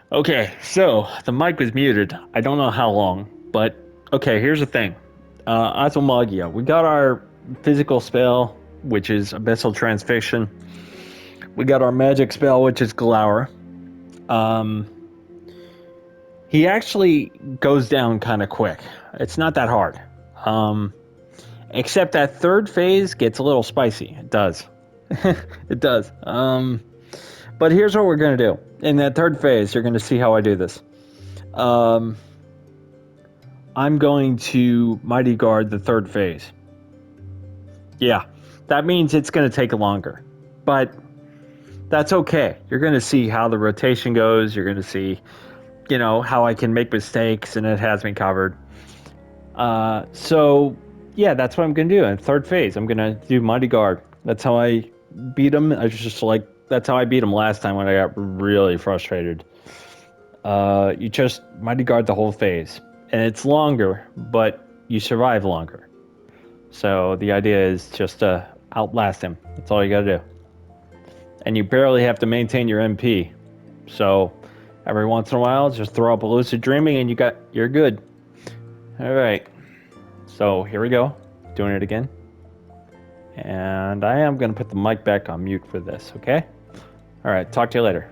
Okay, so the mic was muted. I don't know how long, but okay, here's the thing. Azomagia, we got our physical spell, which is Abyssal Transfixion. We got our magic spell, which is Glower. Um, he actually goes down kind of quick. It's not that hard. Um, except that third phase gets a little spicy. It does. It does. But here's what we're going to do. In that third phase, you're going to see how I do this. Um, I'm going to Mighty Guard the third phase. Yeah, that means it's going to take longer. But that's okay. You're going to see how the rotation goes. You're going to see, how I can make mistakes and it has me covered. So, yeah, that's what I'm going to do. In third phase, I'm going to do Mighty Guard. That's how I beat him. That's how I beat him last time when I got really frustrated. You just Mighty Guard the whole phase. And it's longer, but you survive longer. So the idea is just to outlast him. That's all you gotta do. And you barely have to maintain your MP. So every once in a while, just throw up a lucid dreaming and you're good. Alright. So here we go. Doing it again. And I am gonna put the mic back on mute for this, okay? Alright, talk to you later.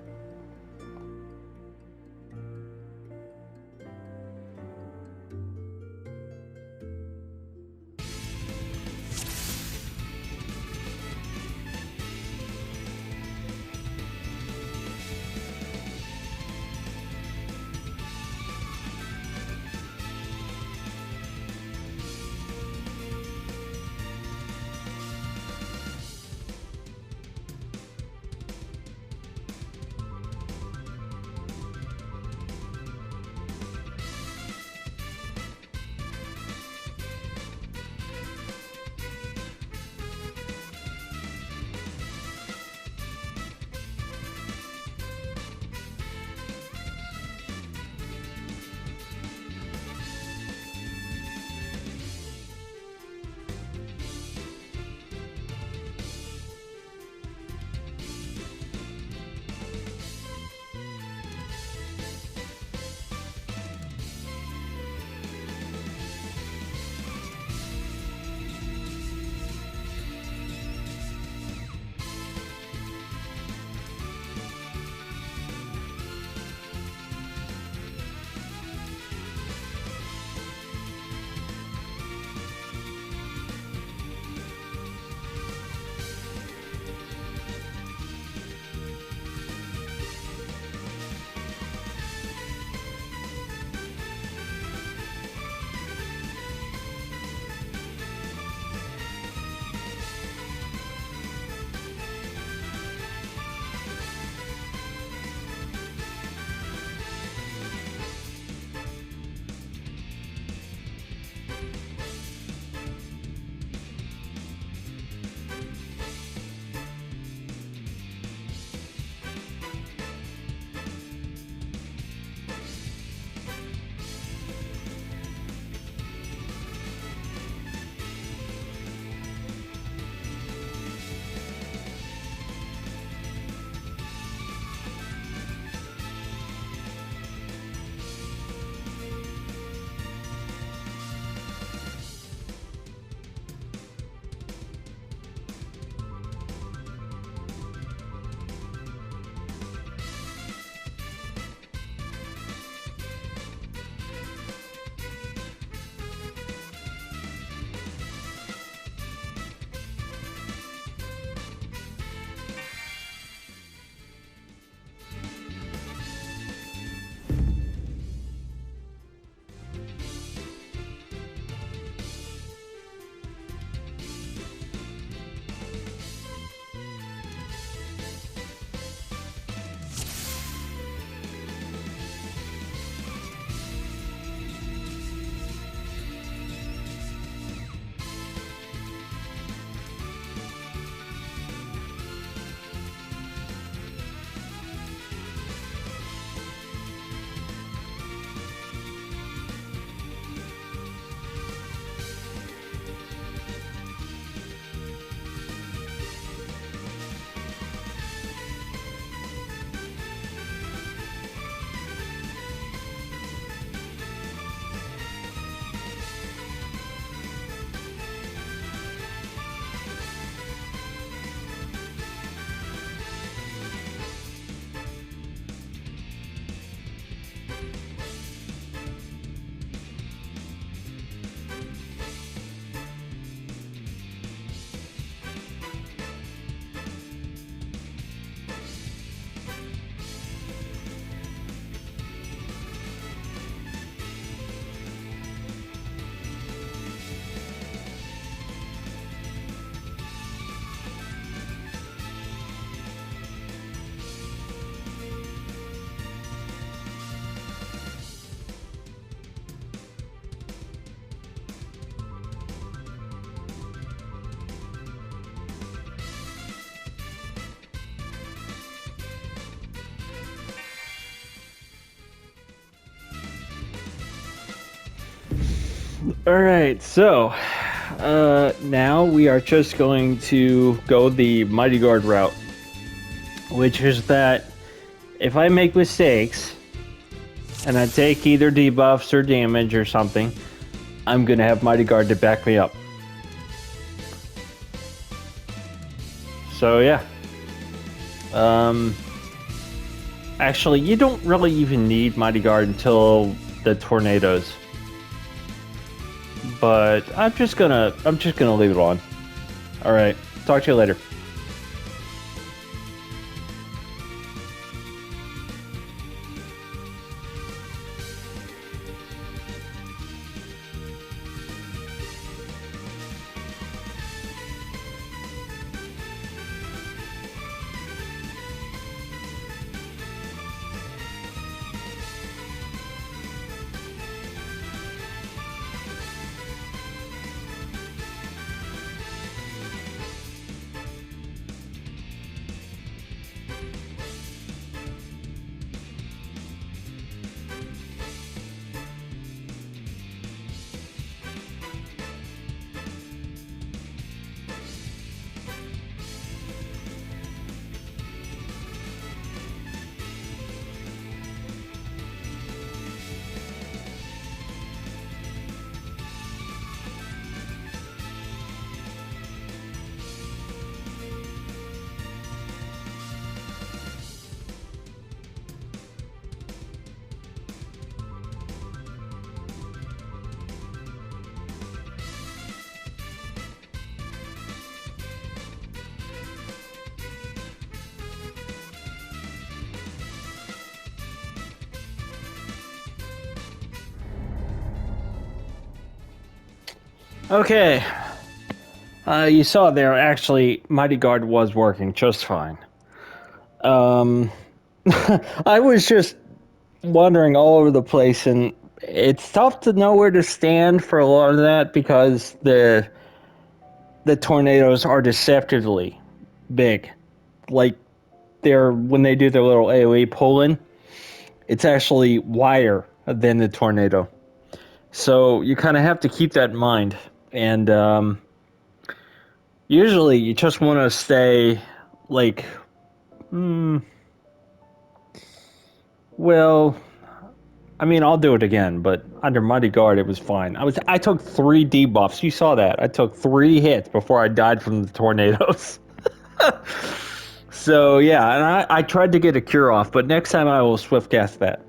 All right, so now we are just going to go the Mighty Guard route, which is that if I make mistakes and I take either debuffs or damage or something, I'm going to have Mighty Guard to back me up. So yeah. Actually, you don't really even need Mighty Guard until the tornadoes. But I'm just gonna leave it on. All right, talk to you later. Okay. You saw there, actually, Mighty Guard was working just fine. I was just wandering all over the place, and it's tough to know where to stand for a lot of that because the tornadoes are deceptively big. Like, when they do their little AoE pull-in, it's actually wider than the tornado. So you kind of have to keep that in mind. And usually you just want to stay, like, well, I mean, I'll do it again, but under Mighty Guard, it was fine. I took 3 debuffs. You saw that. I took 3 hits before I died from the tornadoes. So, yeah, and I tried to get a cure off, but next time I will swift cast that.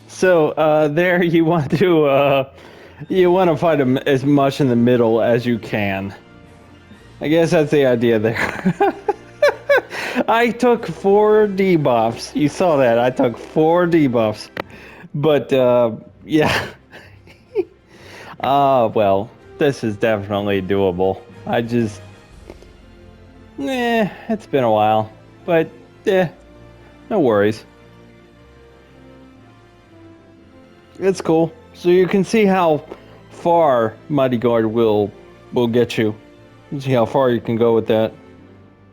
So there you want to find them as much in the middle as you can. I guess that's the idea there. I took 4 debuffs. You saw that. I took 4 debuffs. But yeah. Well, this is definitely doable. It's been a while. But no worries. It's cool. So you can see how far Mighty Guard will get you. You see how far you can go with that.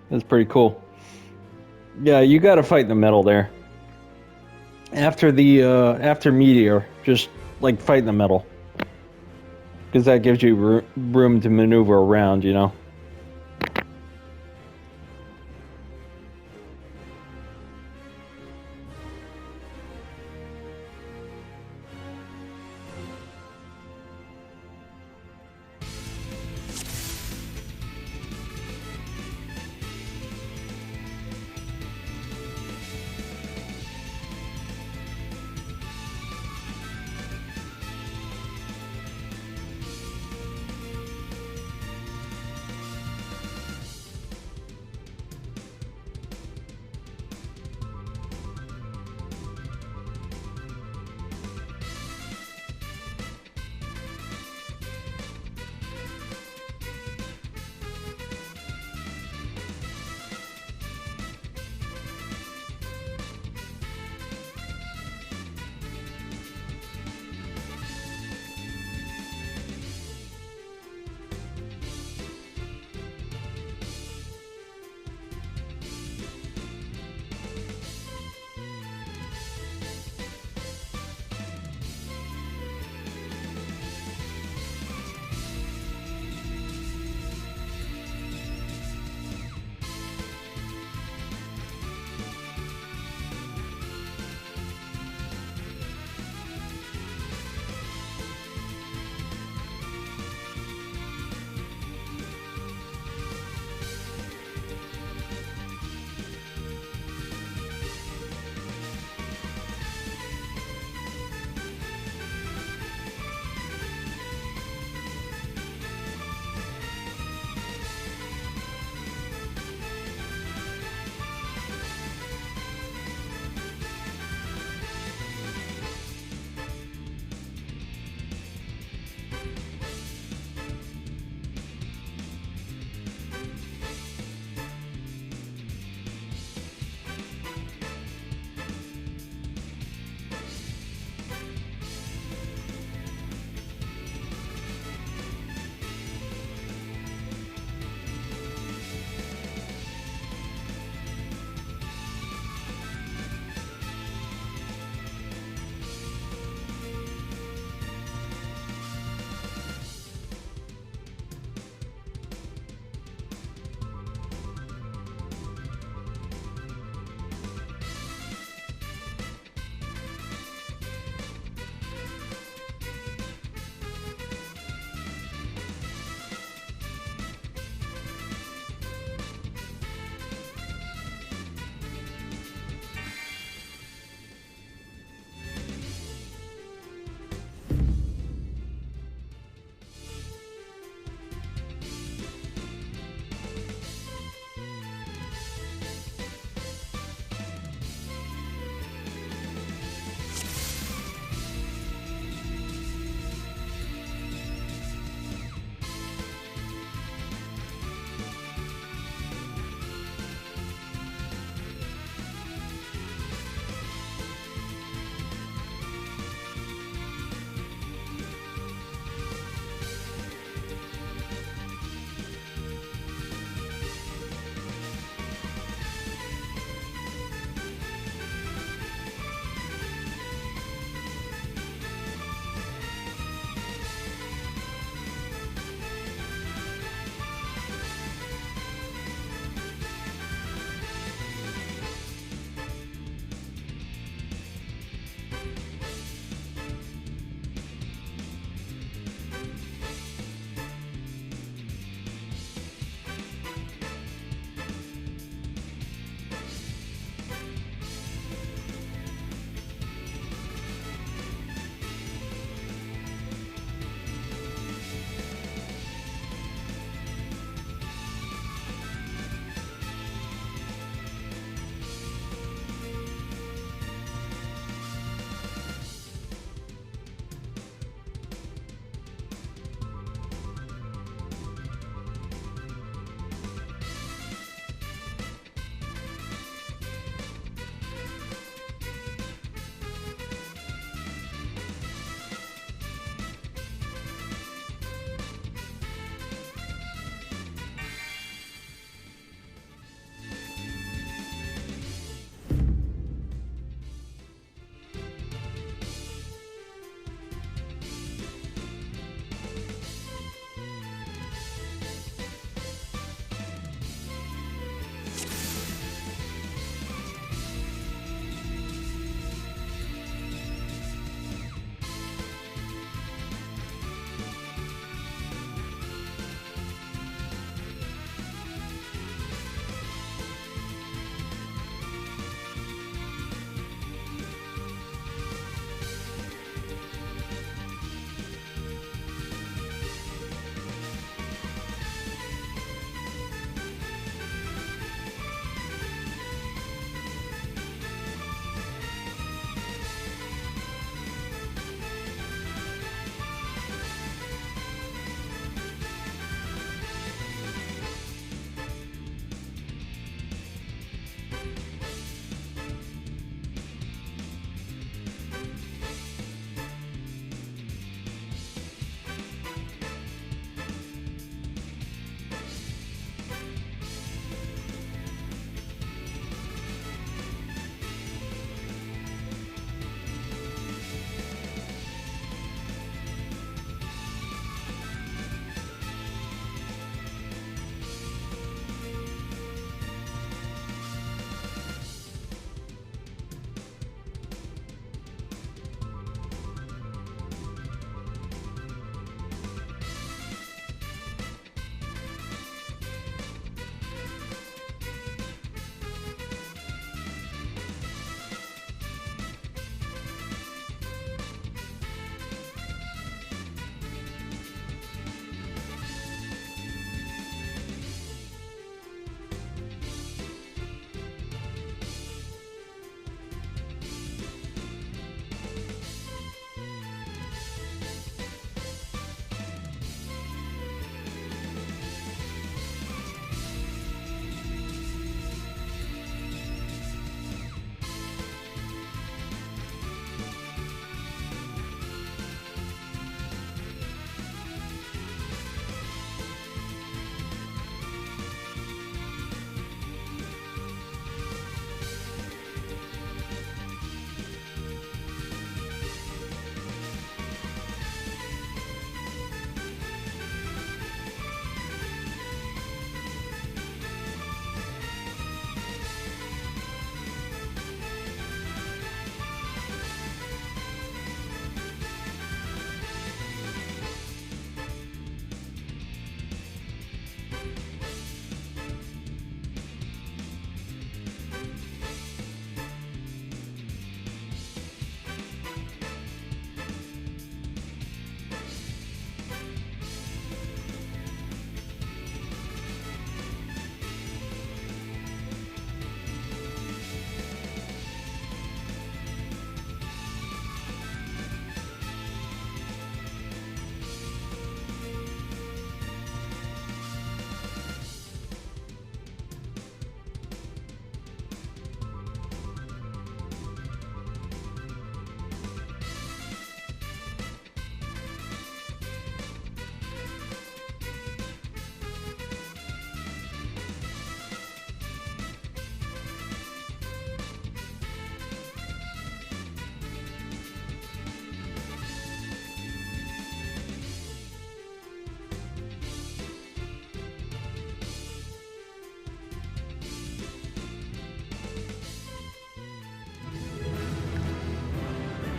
That's pretty cool. Yeah, you got to fight in the middle there. After after Meteor, just like fight in the middle, because that gives you room to maneuver around, you know.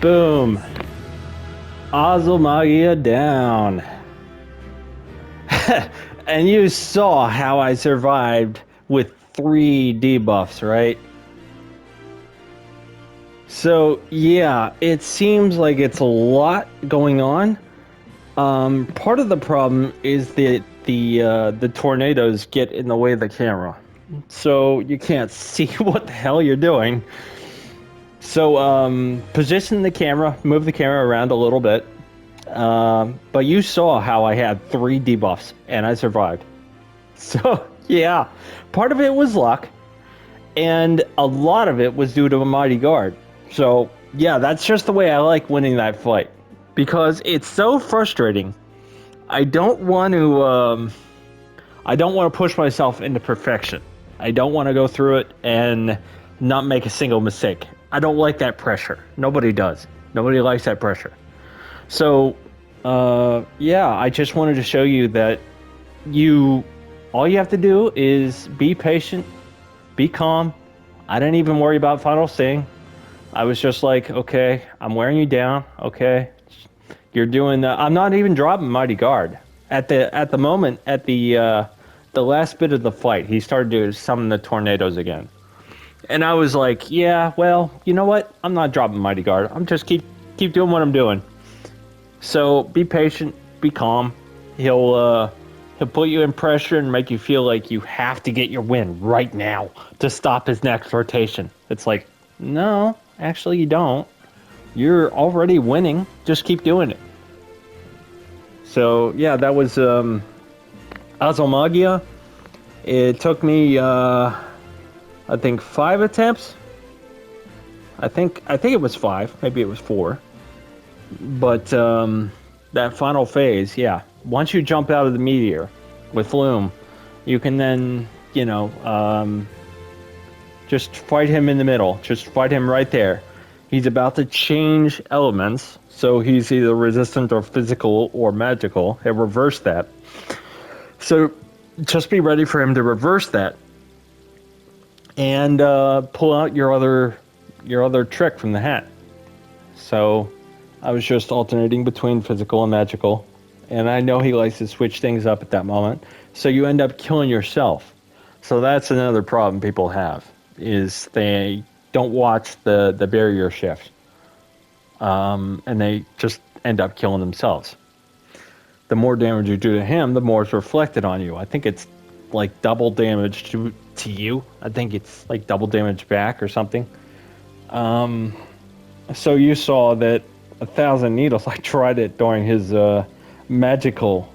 Boom. Ozomagia down. And you saw how I survived with 3 debuffs, right? So, yeah, it seems like it's a lot going on. Part of the problem is that the tornadoes get in the way of the camera. So you can't see what the hell you're doing. So, position the camera, move the camera around a little bit. But you saw how I had 3 debuffs and I survived. So, yeah, part of it was luck, and a lot of it was due to a Mighty Guard. So, yeah, that's just the way I like winning that fight, because it's so frustrating. I don't want to push myself into perfection. I don't want to go through it and not make a single mistake. I don't like that pressure. Nobody does. Nobody likes that pressure. So, yeah, I just wanted to show you that all you have to do is be patient, be calm. I didn't even worry about Final Sting. I was just like, okay, I'm wearing you down. Okay, you're doing. I'm not even dropping Mighty Guard at the moment. At the last bit of the fight, he started to summon the tornadoes again, and I was like, yeah, well, you know what? I'm not dropping Mighty Guard. I'm just keep doing what I'm doing. So be patient, be calm. He'll put you in pressure and make you feel like you have to get your win right now to stop his next rotation. It's like, no, actually you don't. You're already winning. Just keep doing it. So yeah, that was Ozomagia. It took me I think 5 attempts. I think it was 5, maybe it was 4. But that final phase, yeah. Once you jump out of the meteor with Loom, you can then, just fight him in the middle. Just fight him right there. He's about to change elements, so he's either resistant or physical or magical. He'll reverse that. So just be ready for him to reverse that, and pull out your other trick from the hat. So I was just alternating between physical and magical, and I know he likes to switch things up at that moment, so you end up killing yourself. So that's another problem people have, is they don't watch the barrier shift, and they just end up killing themselves. The more damage you do to him, the more it's reflected on you. I think it's like double damage to you. I think it's like double damage back or something. So you saw that 1,000 needles. I tried it during his magical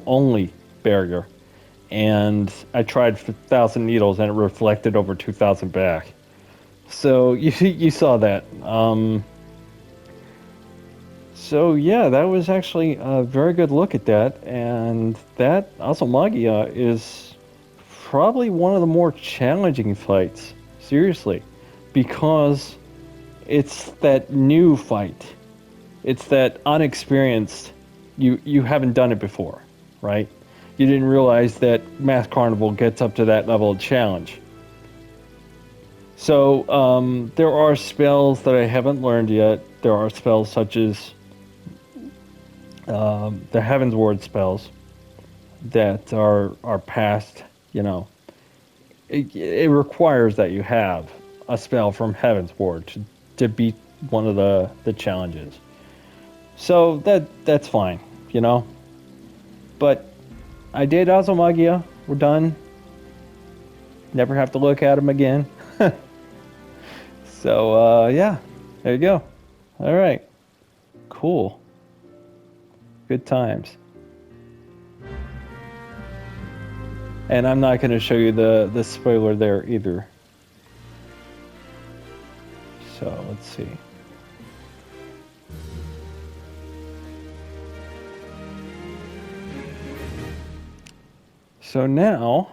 only barrier, and I tried 1,000 needles, and it reflected over 2,000 back. So you saw that. So yeah, that was actually a very good look at that, and that Ozomagia is probably one of the more challenging fights. Seriously, because it's that new fight. It's that unexperienced. You haven't done it before, right? You didn't realize that Mass Carnival gets up to that level of challenge. So there are spells that I haven't learned yet. There are spells such as the Heaven's Ward spells that are past. It requires that you have a spell from Heaven's Ward to beat one of the challenges. So that's fine, But I did Ozomagia. We're done. Never have to look at him again. So yeah, there you go. All right, cool. Good times. And I'm not going to show you the spoiler there either. So let's see. So now,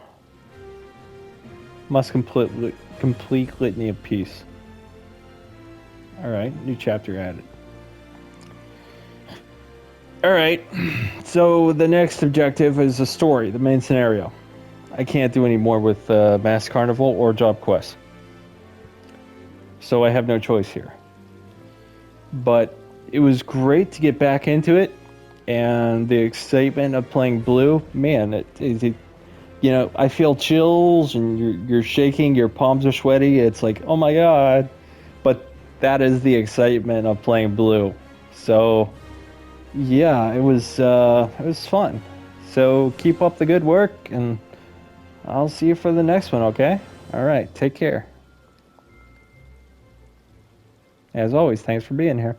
must complete Litany of Peace. Alright, new chapter added. Alright, so the next objective is the story, the main scenario. I can't do any more with Mass Carnival or Job Quest. So I have no choice here. but it was great to get back into it, and the excitement of playing blue, man, you know, I feel chills and you're shaking, your palms are sweaty. It's like, oh my god. But that is the excitement of playing blue. So yeah, it was fun. So keep up the good work, and I'll see you for the next one, okay? All right, take care. As always, thanks for being here.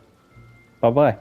Bye-bye.